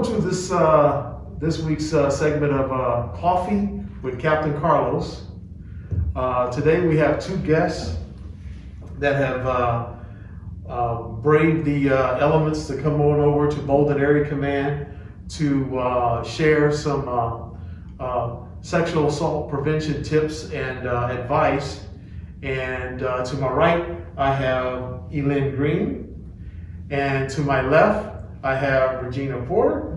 to this week's segment of Coffee with Captain Carlos. Today we have two guests that have braved the elements to come on over to Bolden Area Command to share some sexual assault prevention tips and advice. And to my right, I have Elin Green. And to my left, I have Regina Porter.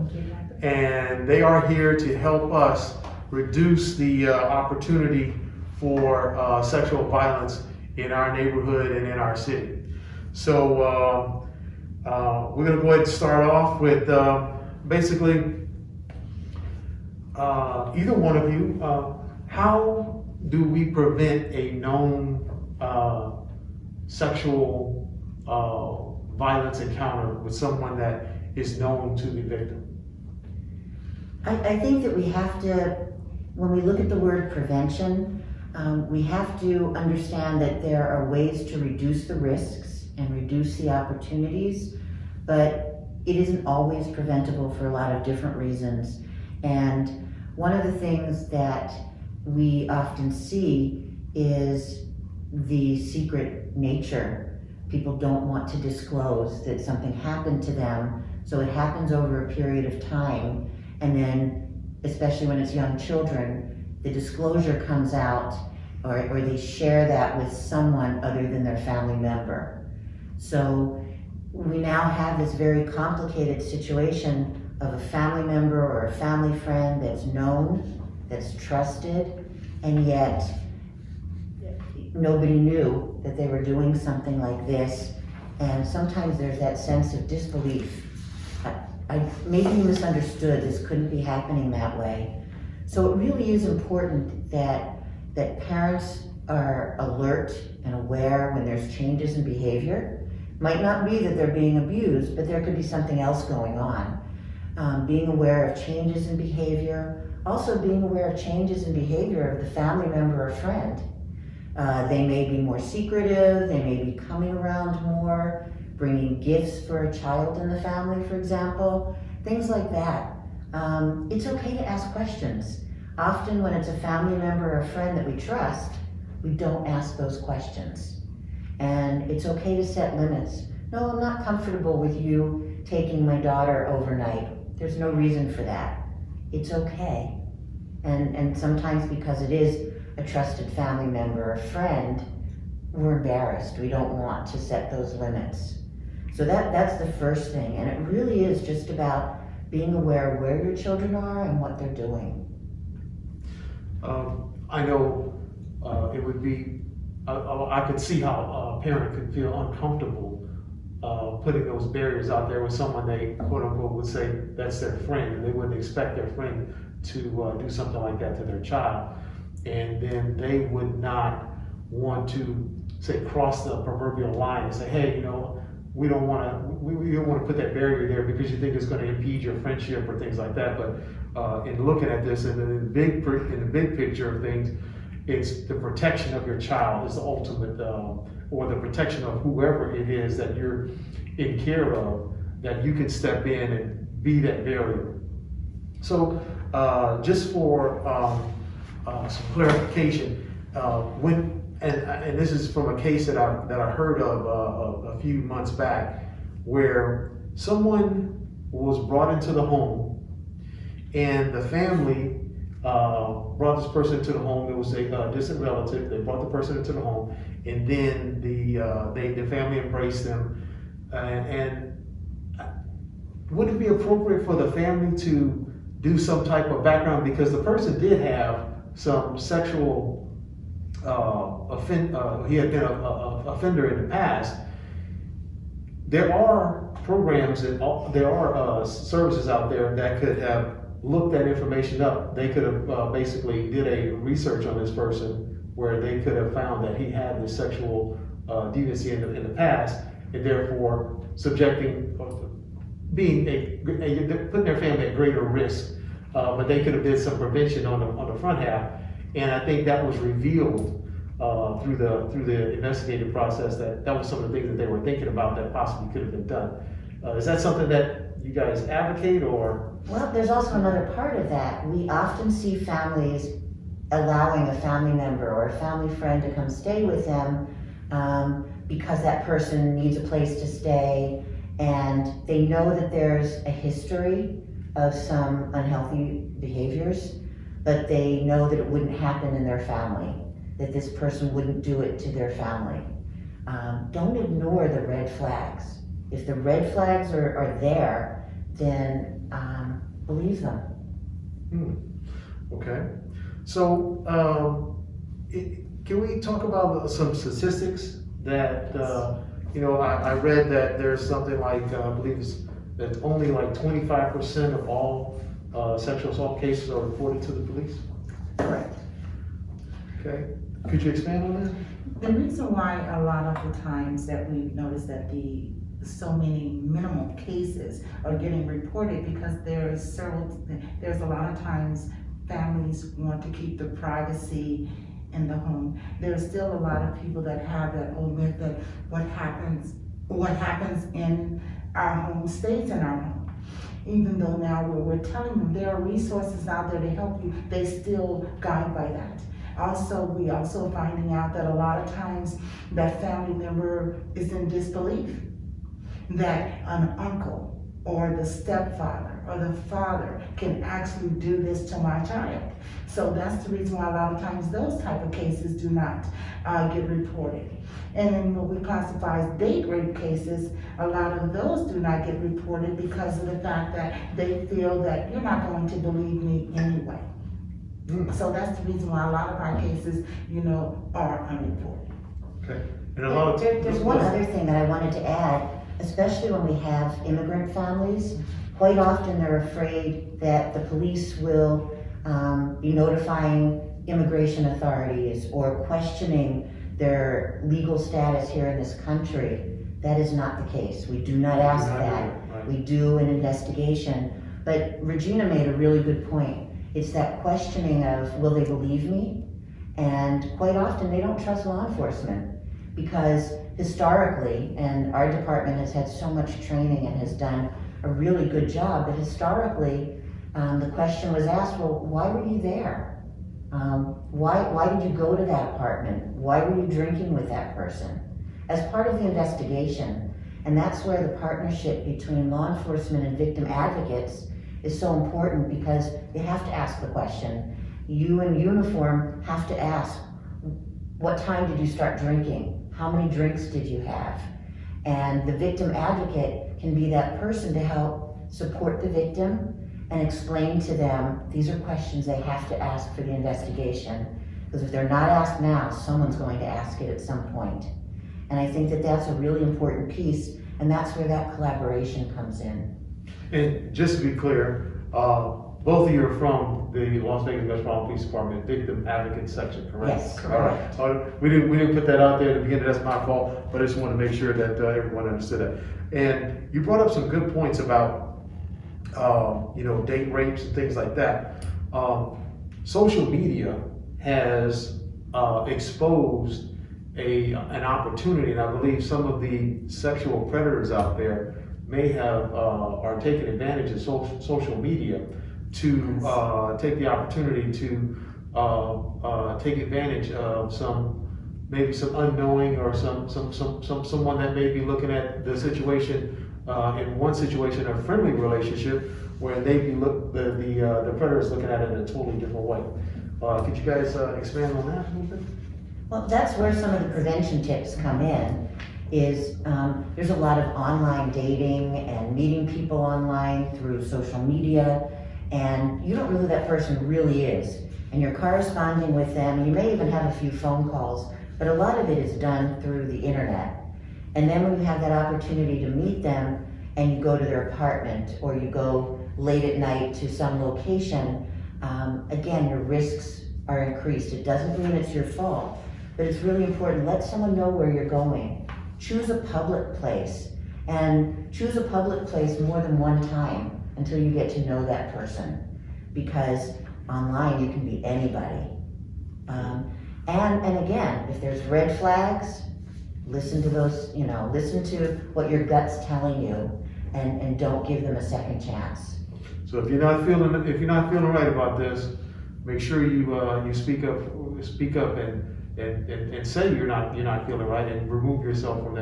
And they are here to help us reduce the opportunity for sexual violence in our neighborhood and in our city. So we're going to go ahead and start off with basically either one of you, how do we prevent a known sexual violence encounter with someone that is known to the victim? I think that we have to, when we look at the word prevention, we have to understand that there are ways to reduce the risks and reduce the opportunities, but it isn't always preventable for a lot of different reasons. And one of the things that we often see is the secret nature. People don't want to disclose that something happened to them, so it happens over a period of time, and then, especially when it's young children, the disclosure comes out, or they share that with someone other than their family member. So we now have this very complicated situation of a family member or a family friend that's known, that's trusted, and yet nobody knew that they were doing something like this. And sometimes there's that sense of disbelief. I maybe misunderstood, this couldn't be happening that way. So it really is important that parents are alert and aware when there's changes in behavior. Might not be that they're being abused, but there could be something else going on. Being aware of changes in behavior, also being aware of changes in behavior of the family member or friend. They may be more secretive, they may be coming around more, bringing gifts for a child in the family, for example, things like that. It's okay to ask questions. Often when it's a family member or a friend that we trust, we don't ask those questions. And it's okay to set limits. No, I'm not comfortable with you taking my daughter overnight. There's no reason for that. It's okay. And sometimes because it is a trusted family member or friend, we're embarrassed. We don't want to set those limits. So that's the first thing. And it really is just about being aware of where your children are and what they're doing. I know it would be, I could see how a parent could feel uncomfortable putting those barriers out there with someone they quote unquote would say that's their friend, and they wouldn't expect their friend to do something like that to their child. And then they would not want to say cross the proverbial line and say, hey, you know, we don't want to put that barrier there because you think it's going to impede your friendship or things like that. But in looking at this and in the big picture of things, it's the protection of your child is the ultimate, or the protection of whoever it is that you're in care of, that you can step in and be that barrier. So just for some clarification, and this is from a case that I heard of a few months back, where someone was brought into the home, and the family brought this person into the home. It was a distant relative. They brought the person into the home, and then the family embraced them. And would it be appropriate for the family to do some type of background, because the person did have some sexual he had been an offender in the past? There are programs and there are services out there that could have looked that information up. They could have basically did a research on this person where they could have found that he had this sexual deviancy in the past, and therefore subjecting, putting their family at greater risk. But they could have did some prevention on the front half. And I think that was revealed through the investigative process, that was some of the things that they were thinking about that possibly could have been done. Is that something that you guys advocate, or? Well, there's also another part of that. We often see families allowing a family member or a family friend to come stay with them because that person needs a place to stay, and they know that there's a history of some unhealthy behaviors, but they know that it wouldn't happen in their family, that this person wouldn't do it to their family. Don't ignore the red flags. If the red flags are there, then believe them. Okay. So, can we talk about some statistics that, I read that there's something like, I believe that only like 25% of all sexual assault cases are reported to the police? Correct. Okay. Could you expand on that? The reason why a lot of the times that we've noticed that so many minimal cases are getting reported because there's a lot of times families want to keep the privacy in the home. There's still a lot of people that have that old myth that what happens in our home stays in our home. Even though now we're telling them there are resources out there to help you, they still guide by that. We also finding out that a lot of times that family member is in disbelief that an uncle or the stepfather or the father can actually do this to my child. So that's the reason why a lot of times those type of cases do not get reported. And then what we classify as date rape cases, a lot of those do not get reported because of the fact that they feel that you're not going to believe me anyway. So that's the reason why a lot of our cases, are unreported. Okay. And a lot of There's one other thing that I wanted to add, especially when we have immigrant families. Quite often they're afraid that the police will be notifying immigration authorities or questioning their legal status here in this country. That is not the case. We do not ask that. Right. We do an investigation. But Regina made a really good point. It's that questioning of, will they believe me? And quite often they don't trust law enforcement because historically, and our department has had so much training and has done a really good job, but historically, the question was asked, well, why were you there? Why did you go to that apartment? Why were you drinking with that person? As part of the investigation, and that's where the partnership between law enforcement and victim advocates is so important because you have to ask the question. You in uniform have to ask, what time did you start drinking? How many drinks did you have? And the victim advocate can be that person to help support the victim and explain to them, these are questions they have to ask for the investigation. Because if they're not asked now, someone's going to ask it at some point. And I think that that's a really important piece, and that's where that collaboration comes in. And just to be clear, both of you are from the Las Vegas Metropolitan Police Department Victim Advocate Section, correct? Yes, All right. So we didn't put that out there at the beginning. That's my fault, but I just want to make sure that everyone understood that. And you brought up some good points about date rapes and things like that. Social media has exposed an opportunity, and I believe some of the sexual predators out there are taking advantage of social media to take the opportunity to take advantage of maybe some unknowing or someone that may be looking at the situation in one situation, a friendly relationship, where they be the predator is looking at it in a totally different way. Could you guys expand on that a little bit? Well, that's where some of the prevention tips come in. There's a lot of online dating and meeting people online through social media, and you don't know who that person really is, and you're corresponding with them. You may even have a few phone calls, but a lot of it is done through the internet. And then when you have that opportunity to meet them and you go to their apartment or you go late at night to some location, again, your risks are increased. It doesn't mean it's your fault, but it's really important. Let someone know where you're going. Choose a public place, and choose a public place more than one time until you get to know that person, because online you can be anybody. And again, if there's red flags, listen to those, listen to what your gut's telling you. and don't give them a second chance. So if you're not feeling right about this, make sure you speak up and say you're not feeling right, and remove yourself from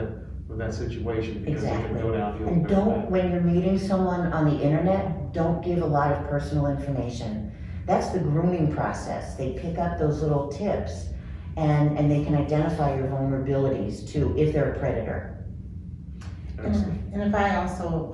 that situation, because it can Exactly. go downhill. And very don't, fast. when you're meeting someone on the internet, don't give a lot of personal information. That's the grooming process. They pick up those little tips and they can identify your vulnerabilities too, if they're a predator. Excellent. And if I also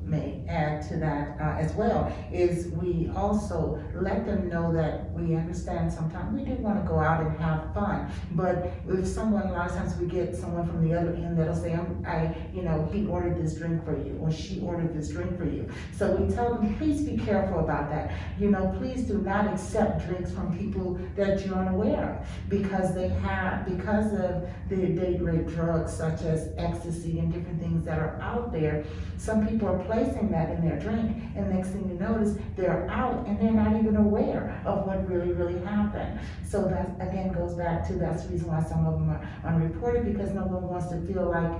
may add to that as well, is we also let them know that we understand sometimes we do want to go out and have fun, but if someone, a lot of times we get someone from the other end that'll say, he ordered this drink for you, or she ordered this drink for you. So we tell them, please be careful about that. Please do not accept drinks from people that you're unaware of, because of the date rape drugs such as ecstasy and different things that are out there. Some people are placing that in their drink, and next thing you notice, they're out and they're not even aware of what really happened. So that again goes back to, that's the reason why some of them are unreported, because no one wants to feel like,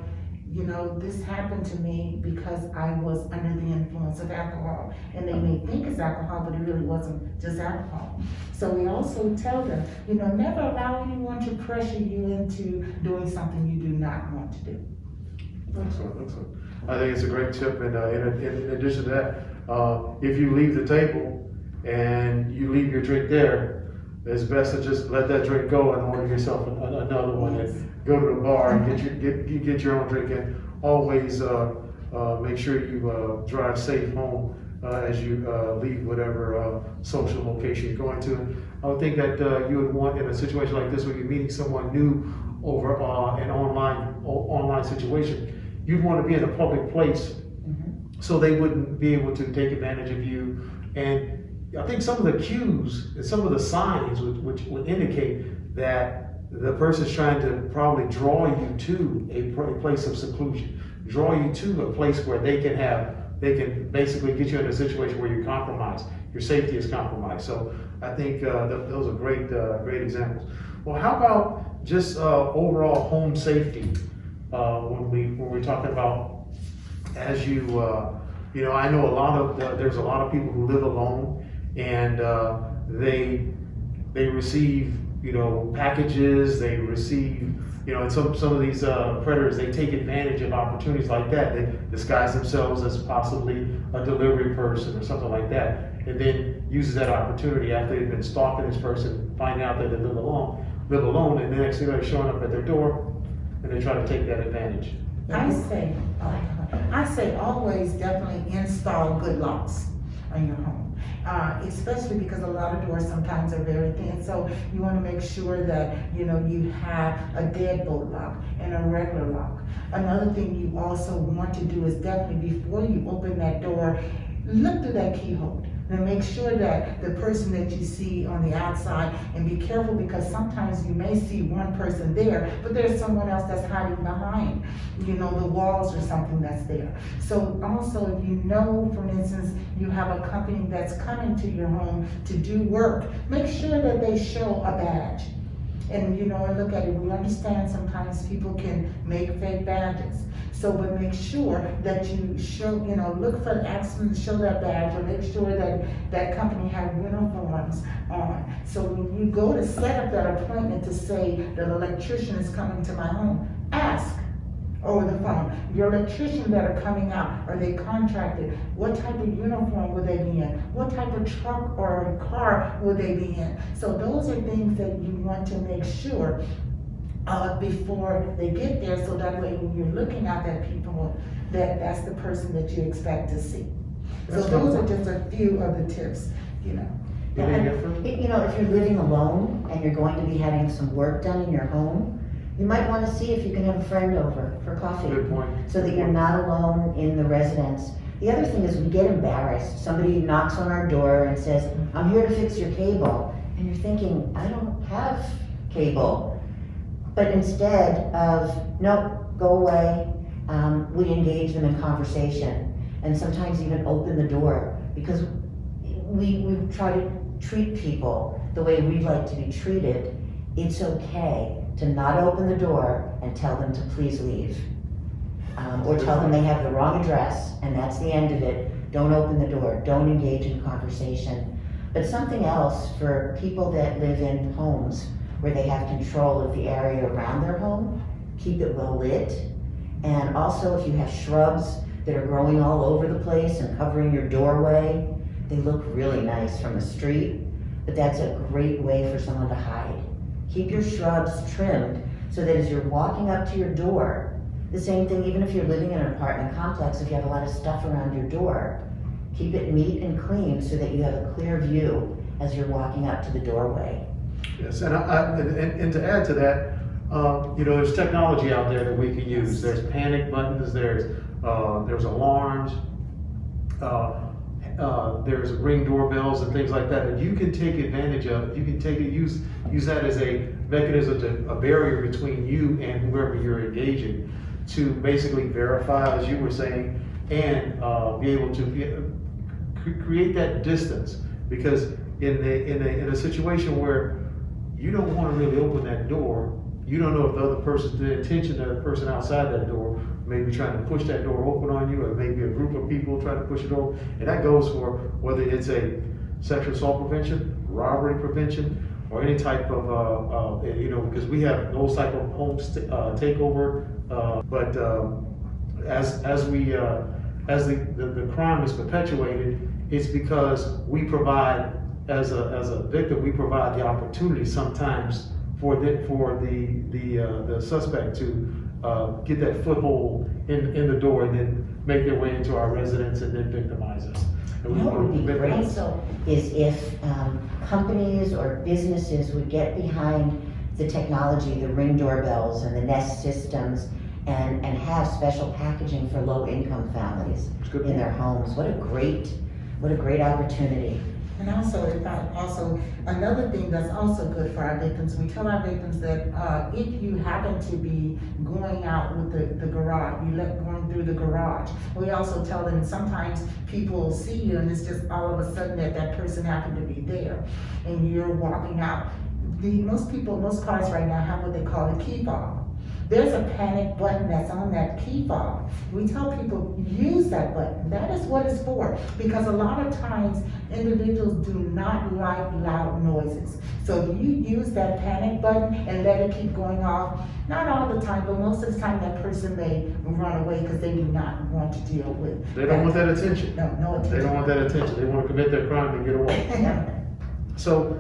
this happened to me because I was under the influence of alcohol. And they may think it's alcohol, but it really wasn't just alcohol. So we also tell them, never allow anyone to pressure you into doing something you do not want to do. Excellent. I think it's a great tip, and in addition to that, if you leave the table and you leave your drink there, it's best to just let that drink go and order yourself another one, and go to the bar and get your own drink, and always make sure you drive safe home as you leave whatever social location you're going to. I would think that you would want, in a situation like this where you're meeting someone new over an online situation, you'd want to be in a public place so they wouldn't be able to take advantage of you. And I think some of the cues and some of the signs which would indicate that the person's trying to probably draw you to a place of seclusion, draw you to a place where they can basically get you in a situation where you're compromised, your safety is compromised. So I think those are great examples. Well, how about just overall home safety? When we're talking about, as I know there's a lot of people who live alone, and they receive packages, they receive and some of these predators, they take advantage of opportunities like that. They disguise themselves as possibly a delivery person or something like that, and then uses that opportunity after they've been stalking this person, finding out that they live alone, and the next thing they're showing up at their door, and they try to take that advantage. I say always definitely install good locks on your home. Especially because a lot of doors sometimes are very thin, so you want to make sure that you have a deadbolt lock and a regular lock. Another thing you also want to do is definitely, before you open that door, look through that keyhole and make sure that the person that you see on the outside, and be careful, because sometimes you may see one person there, but there's someone else that's hiding behind, the walls or something that's there. So also, if for instance, you have a company that's coming to your home to do work, make sure that they show a badge. And and look at it, we understand sometimes people can make fake badges. So, but make sure that you show, look for accidents, show that badge, or make sure that that company have uniforms on. So when you go to set up that appointment to say that an electrician is coming to my home, ask over the phone, your electrician that are coming out, are they contracted? What type of uniform will they be in? What type of truck or car will they be in? So those are things that you want to make sure before they get there, so that way when you're looking at that people, that's the person that you expect to see. So those are just a few of the tips, If you're living alone and you're going to be having some work done in your home, you might want to see if you can have a friend over for coffee. Good point. So that you're not alone in the residence. The other thing is, we get embarrassed. Somebody knocks on our door and says, I'm here to fix your cable. And you're thinking, I don't have cable. But instead of, nope, go away, we engage them in conversation, and sometimes even open the door, because we try to treat people the way we'd like to be treated. It's okay to not open the door and tell them to please leave. or tell them they have the wrong address, and that's the end of it. Don't open the door, don't engage in conversation. But something else for people that live in homes where they have control of the area around their home, keep it well lit. And also if you have shrubs that are growing all over the place and covering your doorway, they look really nice from the street, but that's a great way for someone to hide. Keep your shrubs trimmed so that as you're walking up to your door, the same thing even if you're living in an apartment complex, if you have a lot of stuff around your door, keep it neat and clean so that you have a clear view as you're walking up to the doorway. Yes, and to add to that, there's technology out there that we can use. There's panic buttons, there's alarms, there's Ring doorbells and things like that that you can take advantage of. You can use that as a mechanism, a barrier between you and whoever you're engaging, to basically verify, as you were saying, and be able to create that distance. Because in a situation where you don't want to really open that door, you don't know if the intention of the person outside that door may be trying to push that door open on you, or maybe a group of people trying to push it open. And that goes for whether it's a sexual assault prevention, robbery prevention, or any type of, because we have those type of homes takeover. But as the crime is perpetuated, it's because we provide, as a victim, we provide the opportunity sometimes for the suspect to get that foothold in the door and then make their way into our residence and then victimize us. And we What want would to be great victimize. is if companies or businesses would get behind the technology, the Ring doorbells and the Nest systems, and have special packaging for low-income families It's good. in their homes. What a great opportunity. And also, another thing that's also good for our victims, we tell our victims that if you happen to be going out with the garage, going through the garage, we also tell them sometimes people see you and it's just all of a sudden that person happened to be there and you're walking out. Most cars right now have what they call a key fob. There's a panic button that's on that key fob. We tell people, use that button. That is what it's for. Because a lot of times, individuals do not like loud noises. So if you use that panic button and let it keep going off, not all the time, but most of the time that person may run away because they do not want to deal with. They don't want that attention. No attention. They don't want that attention. They want to commit their crime and get away. So,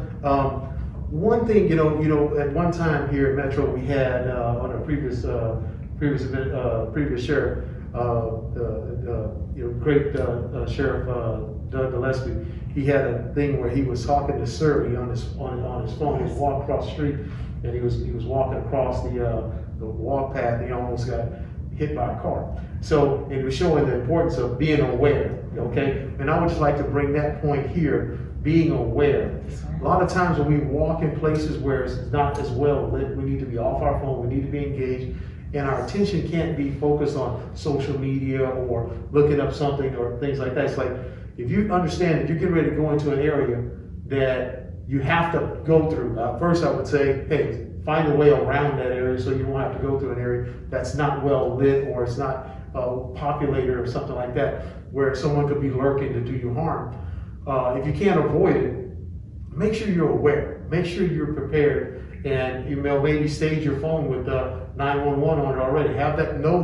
one thing, at one time here at Metro, we had on a previous sheriff, great Sheriff Doug Gillespie. He had a thing where he was talking to Surrey on his phone. He was walking across the street, and he was walking across the walk path, and he almost got hit by a car. So it was showing the importance of being aware. Okay, and I would just like to bring that point here. Being aware. A lot of times when we walk in places where it's not as well lit, we need to be off our phone, we need to be engaged, and our attention can't be focused on social media or looking up something or things like that. It's like, if you understand that you're getting ready to go into an area that you have to go through, first I would say, hey, find a way around that area so you won't have to go through an area that's not well lit or it's not populated or something like that, where someone could be lurking to do you harm. If you can't avoid it, make sure you're aware. Make sure you're prepared, and maybe stage your phone with 911 on it already. Know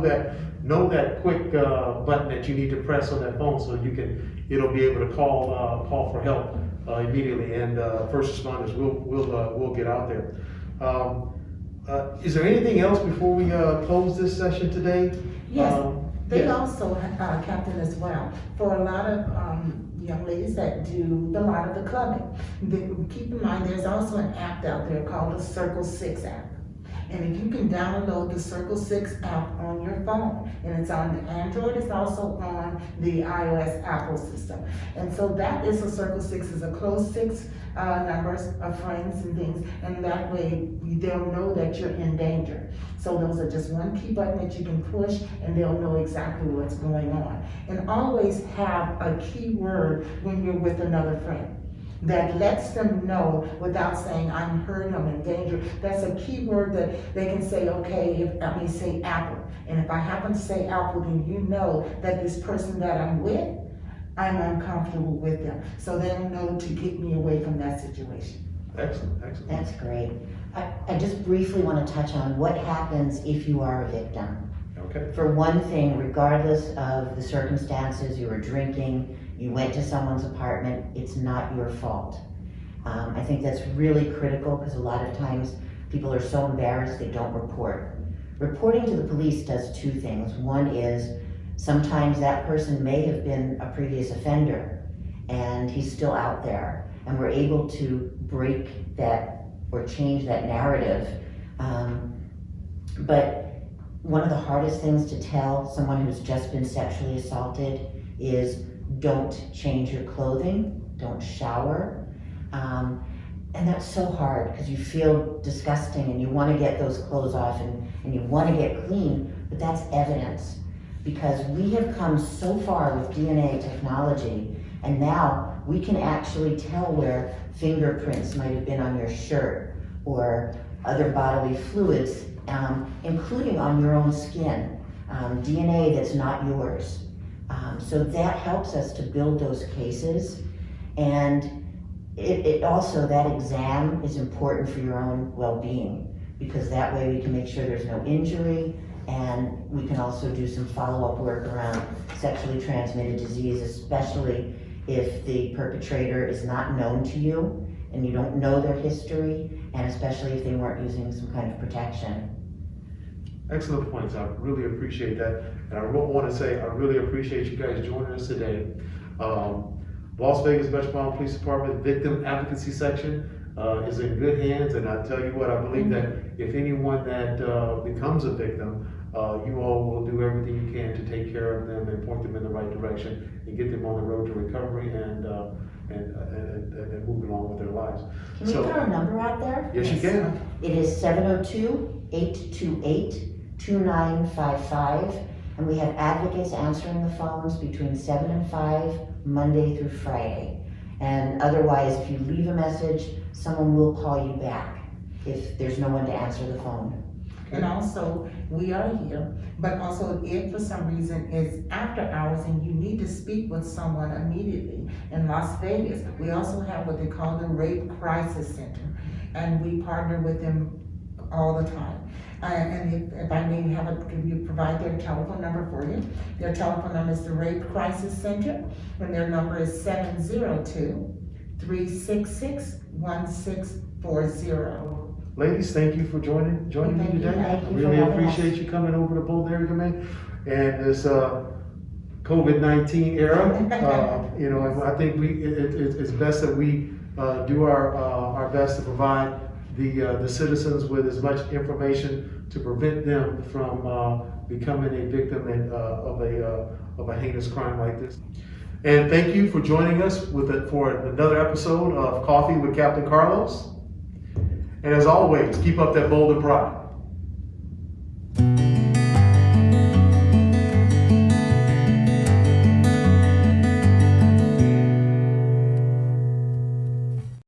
that quick button that you need to press on that phone so it'll be able to call for help immediately, and first responders will get out there. Is there anything else before we close this session today? Yes. They yes. also, Captain, as well, for a lot of young ladies that do a lot of the clubbing. Keep in mind, there's also an app out there called the Circle 6 app. And if you can download the Circle 6 app on your phone, and it's on the Android, it's also on the iOS Apple system. And so that is a Circle 6, is a close 6 numbers of friends and things, and that way they'll know that you're in danger. So those are just one key button that you can push, and they'll know exactly what's going on. And always have a key word when you're with another friend. that lets them know without saying, I'm hurt, I'm in danger. That's a key word that they can say, okay, say apple. And if I happen to say apple, then you know that this person that I'm with, I'm uncomfortable with them. So they'll know to get me away from that situation. Excellent, excellent. That's great. I just briefly want to touch on what happens if you are a victim. Okay. For one thing, regardless of the circumstances, you were drinking, you went to someone's apartment, it's not your fault. I think that's really critical because a lot of times people are so embarrassed they don't report. Reporting to the police does two things. One is sometimes that person may have been a previous offender and he's still out there, and we're able to break that or change that narrative. But one of the hardest things to tell someone who's just been sexually assaulted is don't change your clothing, don't shower. And that's so hard because you feel disgusting and you want to get those clothes off and you want to get clean, but that's evidence. Because we have come so far with DNA technology, and now we can actually tell where fingerprints might have been on your shirt or other bodily fluids, including on your own skin, DNA that's not yours. So that helps us to build those cases. And it also, that exam is important for your own well-being, because that way we can make sure there's no injury, and we can also do some follow-up work around sexually transmitted disease, especially if the perpetrator is not known to you and you don't know their history, and especially if they weren't using some kind of protection. Excellent points. I really appreciate that. And I want to say, I really appreciate you guys joining us today. Las Vegas Metropolitan Police Department Victim Advocacy Section is in good hands. And I tell you what, I believe that if anyone that becomes a victim, you all will do everything you can to take care of them and point them in the right direction and get them on the road to recovery and move along with their lives. Can we throw a number out there? Yes, you can. It is 702-828-2955, and we have advocates answering the phones between 7 and 5, Monday through Friday. And otherwise, if you leave a message, someone will call you back if there's no one to answer the phone. And also, we are here, but also if for some reason it's after hours and you need to speak with someone immediately in Las Vegas, we also have what they call the Rape Crisis Center, and we partner with them all the time. And if I may provide their telephone number for you. Their telephone number is the Rape Crisis Center, and their number is 702-366-1640. Ladies, thank you for joining me today. Thank you I for really having appreciate you coming over to Bold Area Domain and this COVID-19 era. And I think it's best that we do our best to provide the citizens with as much information to prevent them from becoming a victim of a heinous crime like this. And thank you for joining us for another episode of Coffee with Captain Carlos. And as always, keep up that bold and pride.